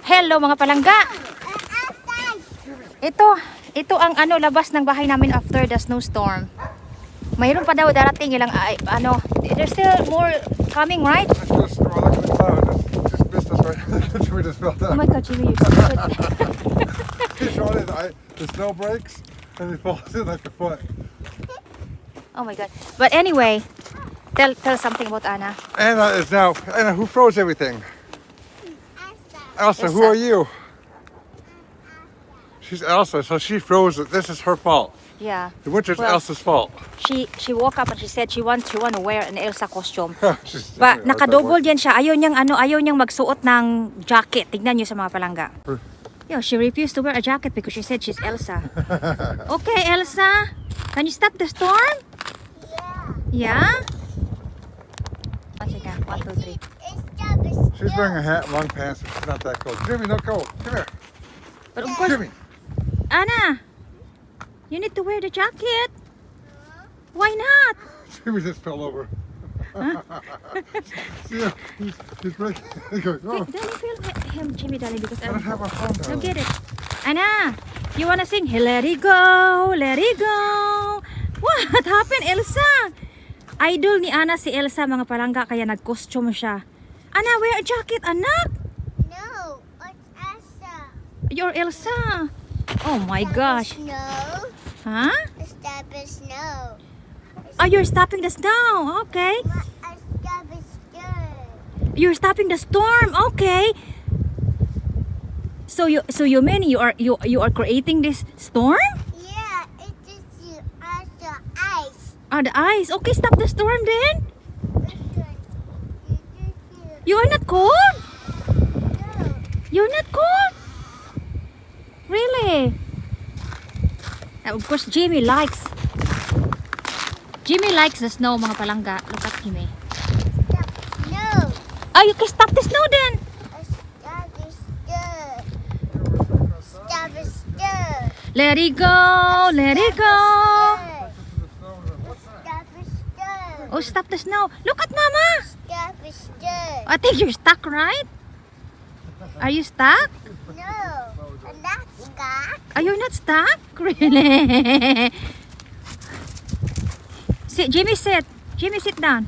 Hello mga palangga. Ito ang labas ng bahay namin after the snowstorm. Mayroon pa daw darating ilang there's still more coming, right? Just missed us right. We just fell Oh down. my god, Jimmy, you're so good. The snow breaks and it falls in like a foot. Oh my god. But anyway, tell something about Anna. Anna is now. Anna, who froze everything? Elsa, who Elsa. are you? She's Elsa, so she froze it. This is her fault. Yeah. The winter's Well, Elsa's fault. She woke up and she said she want to wear an Elsa costume. She's Ba, definitely like that nakadouble one. yan siya. Ayaw niyang magsuot ng jacket. Tignan niyo sa mga palangga. Yo, she refused to wear a jacket because she said she's Elsa. Okay, Elsa. Can you stop the storm? Yeah? One second. 1, 2, 3. She's wearing a hat, long pants, so she's not that cold. Jimmy, no, go. Come here. But of course, Jimmy. Anna, you need to wear the jacket. Why not? Jimmy just fell over. See, he's breaking. He goes, oh, Don't feel him, Jimmy, darling, because I don't have my phone Look down. at it. Anna, you wanna sing? Let it go, let it go. What happened, Elsa? Idol ni Anna si Elsa, mga palangga, kaya nag-costume siya. Anna, wear a jacket, anak. No, it's Elsa. You're Elsa. Oh my gosh. Snow. Huh? Stop the snow. Oh, you're stopping the snow. Okay. Stop the snow. You're stopping the storm. Okay. So you mean you are creating this storm? Yeah, it is you also ice. Oh, the ice. Okay, stop the storm then. You are not cold? No. You're not cold? Really? And of course, Jimmy likes the snow, mga palangga. Look at Jimmy. Stop. No. Oh, you can stop the snow then. Stop the snow. Stop the snow. Let it go, let it go. Stop the snow. Oh, stop the snow. Look at Mama. Stop the snow. I think you're stuck, right? Are you stuck? No, I'm not stuck. Are you not stuck? Really? Sit, Jimmy, sit. Jimmy, sit down.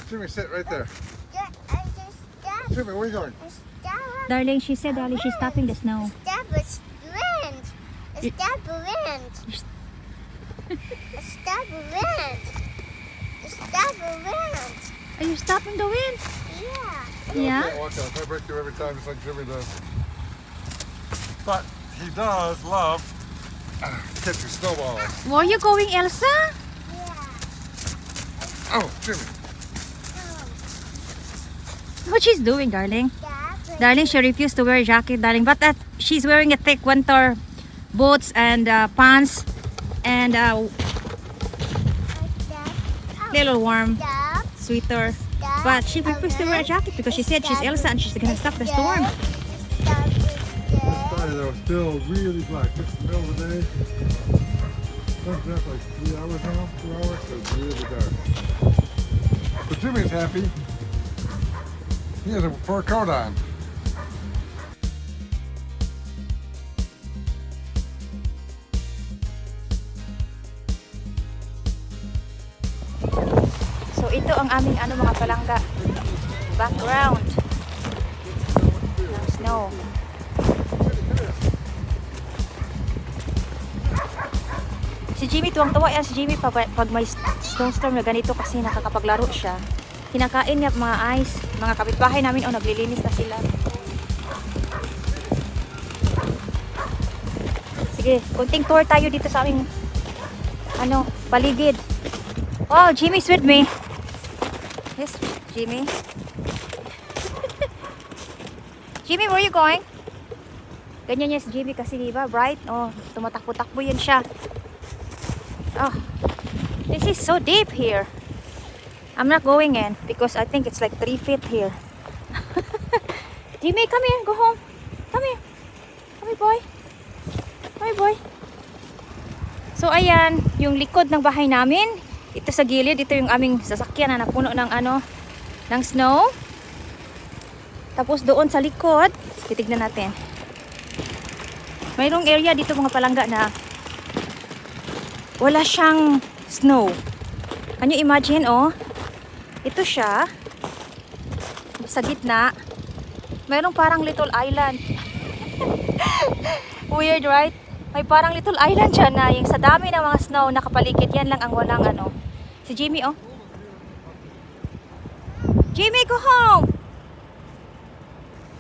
Jimmy, sit right there. I just stop. Jimmy, where are you going? Stop. Darling, she said, darling, she's stopping the snow. Stop the wind. Stop the wind. Stop the wind. Stop the wind. Are you stopping the wind? Yeah. Yeah? I can't walk out. I break through every time, just like Jimmy does. But he does love catching snowballs. Where are you going, Elsa? Yeah. Oh, Jimmy. What she's doing, darling? Stop. Darling, she refused to wear a jacket, darling. But she's wearing a thick winter boots and pants and little warm Stop. sweater. Stop. But she refused to wear a jacket because she said she's Elsa and she's gonna stop the storm. Stop the Sorry, though, still really black. It's the middle of the day. Sun's up like 3 hours now, 2 hours, so it's really dark. But Jimmy's happy. He has a fur coat on. So ito ang aming mga palangga. Background ng snow. Si Jimmy, tuwang-tuwa yan si Jimmy pag may snowstorm na ganito kasi nakakapaglaro siya. Kinakain niya mga ice. Mga kapitbahay namin, naglilinis na sila. Sige, kunting tour tayo dito sa aming paligid. Oh, Jimmy's with me. Yes, Jimmy. Jimmy, where are you going? Ganyan niya si Jimmy kasi diba, bright. Oh, tumatakbo-takbo yan siya. Oh, this is so deep here. I'm not going in because I think it's like 3 feet here. Jimmy, come here. Go home. Come here. Come here, boy. Come here, boy. So, ayan, yung likod ng bahay namin. Ito sa gilid, ito yung aming sasakyan na napuno ng ng snow. Tapos doon sa likod, titignan natin. Mayroong area dito mga palangga na wala siyang snow. Can you imagine, oh? Ito siya. Sa gitna. Mayroong parang little island. Weird, right? May parang little island siya na yung sa dami ng mga snow nakapaligid. Yan lang ang walang ano. Si Jimmy, oh. Jimmy, go home!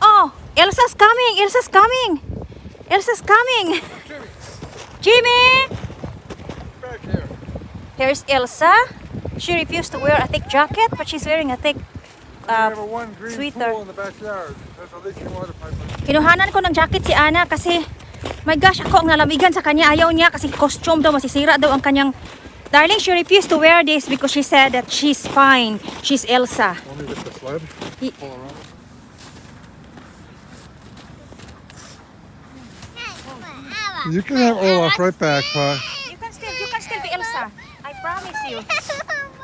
Oh, Elsa's coming! Elsa's coming! Elsa's coming! Jimmy! Back here. Here's Elsa. She refused to wear a thick jacket, but she's wearing a thick We have a one green sweater. pool in the backyard. There's a leaking water pipe. Kinuhanan ko ng jacket si Ana kasi my gosh, ako ang nalamigan sa kanya. Ayaw niya kasi costume daw, masisira daw ang kanyang. Darling, she refused to wear this because she said that she's fine. She's Elsa. Want me to lift the sled? He- Pull around. You can have Olaf right back, Pa. You can still be Elsa. I promise you.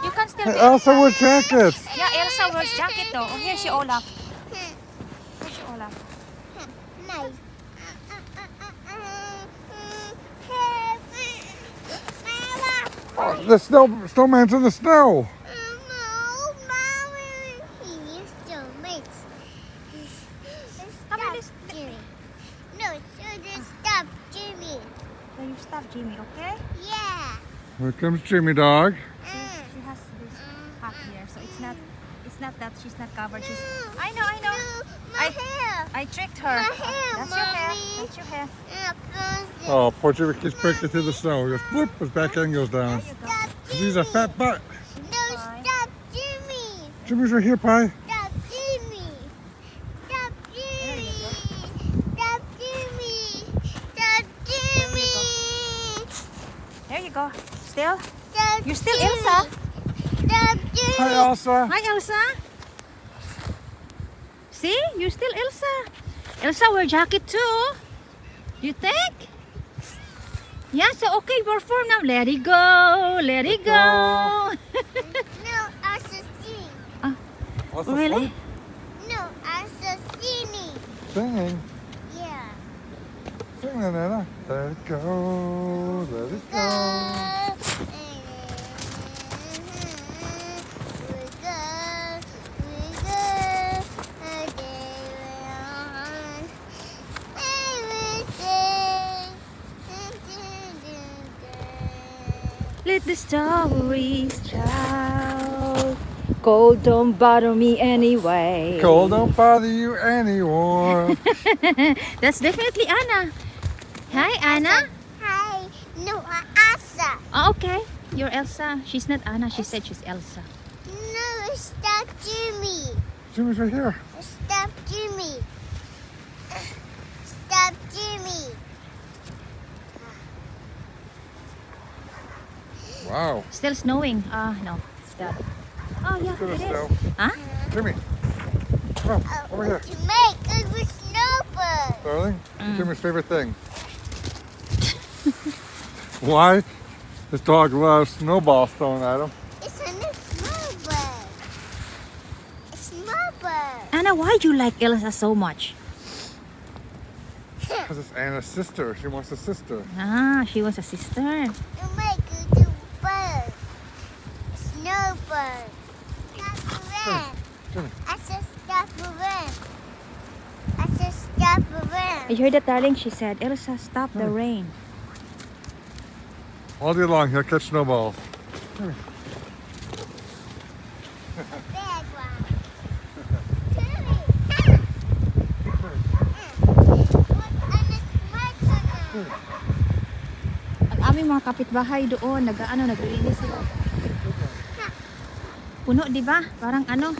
You can still be Elsa wears jackets. Yeah, Elsa wears jacket though. Oh, here's your Olaf. Here's your Olaf. Nice. Oh, the snowman's in the snow. So you stop Jimmy, okay? Yeah. Here comes Jimmy Dog. She has this hat here, so it's not that she's not covered. She's I know. My hair. I tricked her. My hair, That's your hair. Mommy. That's your hair. Oh, poor Jimmy keeps breaking through the snow. He goes bloop, his back end goes down. There you go. Stop, 'Cause he's a fat butt. No, stop, Jimmy. Jimmy's right here, Pie. Stop, Jimmy. Stop, Jimmy. Stop, Jimmy. Stop, Jimmy. There you go. Still? Stop, You're still Jimmy. Elsa. Stop, Jimmy. Hi, Elsa. Hi, Elsa. See? You're still Elsa. Elsa wear jacket too. You think? Yeah, so okay, perform now. Let it go. Let it go. No, Elsa sing. Elsa Really? No, Elsa singing. Singing. Yeah. Sing, Nana. Let it go. Let it go. Let the stories tell. Cold don't bother me anyway. Cold don't bother you anymore. That's definitely Anna. Hi, Anna. Hi. No, Elsa. Oh, okay. You're Elsa. She's not Anna. She said she's Elsa. No, stop Jimmy. Jimmy's right here. Stop Jimmy. Stop Jimmy. Wow. Still snowing. No. Stop. Oh, yeah, Good it as is. snow. Huh? Jimmy. Come on, over here. To make a good snowbird. Darling, Jimmy's favorite thing. Why? This dog loves snowballs thrown at him. It's a new snowbird. A snowbird. Anna, why do you like Elsa so much? Because it's Anna's sister. She wants a sister. Ah, she was a sister. To make a good bird. A snowbird. Stop rain. Jimmy. I said stop rain. I said stop rain. You heard that, darling? She said, Elsa, stop the rain. All day long, he'll catch snowballs. Bad one. Ang aming mga kapitbahay doon, naglilinis sila. Puno, di ba? Parang ano.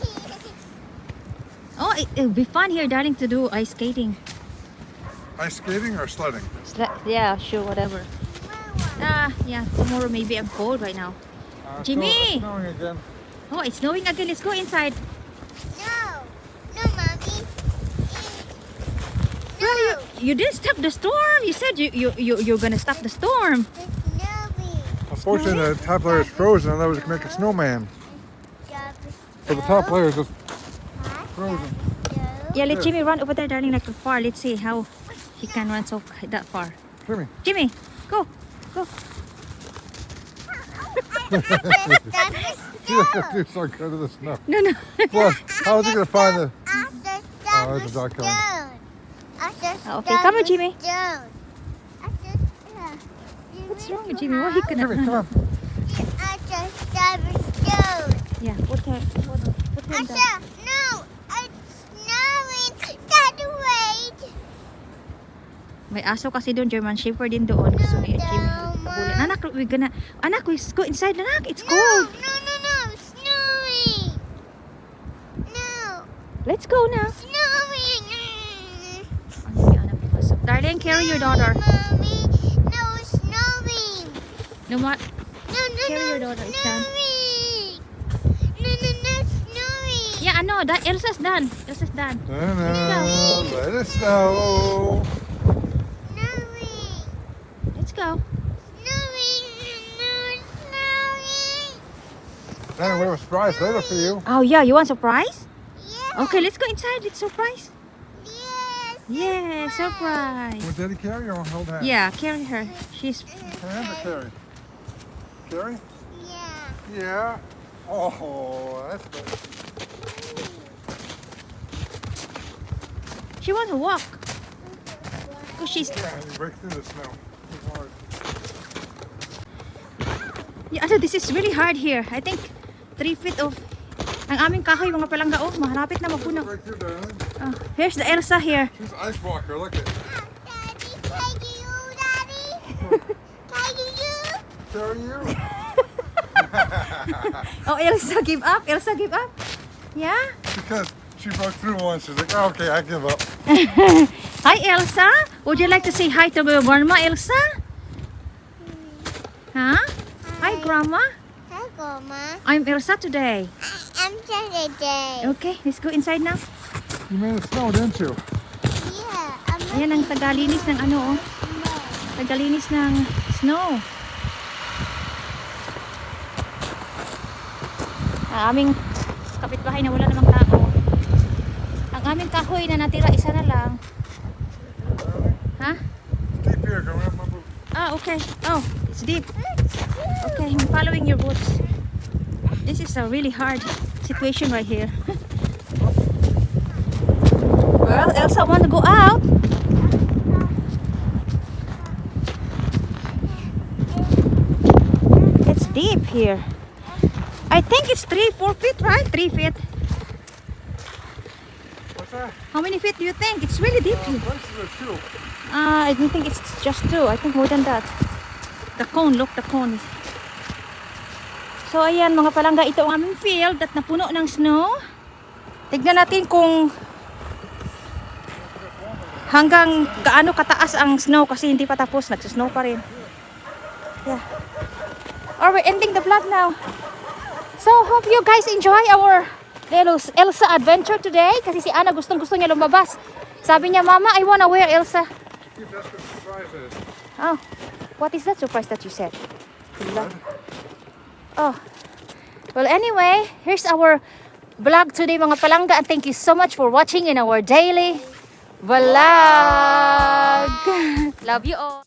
Oh, it'll be fun here, darling, to do ice skating. Ice skating or sledding? Yeah, sure, whatever. Yeah, tomorrow maybe I'm cold right now. Jimmy! It's snowing again. Oh, it's snowing again. Let's go inside. No. No, Mommy. Well, you didn't stop the storm. You said you're gonna stop the storm. It's snowing. Unfortunately, the top layer is frozen, and that was to make a snowman. So the top layer is just frozen. Yeah, let Jimmy run over there, darling, like far. Let's see how he can run so that far. Jimmy. Jimmy, go, go. You have to start going to the snow. No, no. Plus, how is he going to find the... Oh, there's a duck coming. Okay, come on, Jimmy. Stone. What's wrong with Jimmy? Why he cannot Jimmy, come run? on. I just stone. Yeah, what time? What time? Asa, no, it's snowing. Dad, wait. May aso kasi doon, German Shepherd din doon. Gusto ni Jimmy. Pabulin. Anak, anak, we go inside, anak. It's No, cold. no, snowing. No, Let's go now. snowing. Ano yung anak pumasok? Darling, carry your daughter. Mommy, no, snowing. No, what? No, Carry your daughter, it's done. snowing. No, snowing. Yeah, ano, Elsa's done. Elsa's done. No, let it snow. Snowing. Let's go. Snowing. No, snowing. Then we have a surprise later for you. Oh, yeah, you want surprise? Yeah. Okay, let's go inside. Let's surprise. Yes. Yeah, surprise. Will Daddy carry or hold hands? Yeah, carry her. She's... Hand or carry? Carry? Yeah. Yeah. Oh, that's good. She wants to walk. Because she's... Yeah, you break through the snow. It's hard. Yeah, ano, this is really hard here. I think 3 feet of... Ang aming kahoy, mga palangga, oh, maharapit na mapuno. Break through, darling. Oh, here's the Elsa here. She's an ice walker. Look at. Daddy, can you, Daddy? Can you? Carry you. Oh, Elsa give up? Elsa give up? Yeah? Because she broke through once. She's like, oh, okay, I give up. Hi, Elsa. Would you like to say hi to your grandma, Elsa? Huh? Hi, Grandma. Hi, Grandma. I'm Elsa today. I'm Saturday. Okay, let's go inside now. You made it snow, didn't you? Yeah, I'm Ayan ang tagalinis ng ano, oh. Tagalinis ng snow. Ang aming kapitbahay na wala namang tao. Ang aming kahoy na natira, isa na lang. Ha? Deep here, come up my boot. Ah, okay. Oh, it's deep. Okay, I'm following your boots. This is a really hard situation right here. Well, Elsa want to go out. It's deep here. I think it's 3-4 feet, right? 3 feet. What's that? How many feet do you think? It's really deep here. Places are two. I don't think it's just 2. I think more than that. The cone, look, the cone. So ayan mga palangga, ito ang aming field at napuno ng snow. Tignan natin kung hanggang gaano kataas ang snow kasi hindi pa tapos, nagsusnow pa rin. Yeah. Alright, ending the vlog now. So hope you guys enjoy our little Elsa adventure today kasi si Anna gustong niya lumabas. Sabi niya, Mama, I wanna wear Elsa. That's what the surprise is. Oh, what is that surprise that you said? Oh, well anyway, here's our vlog today mga palangga and thank you so much for watching in our daily vlog. Love you all.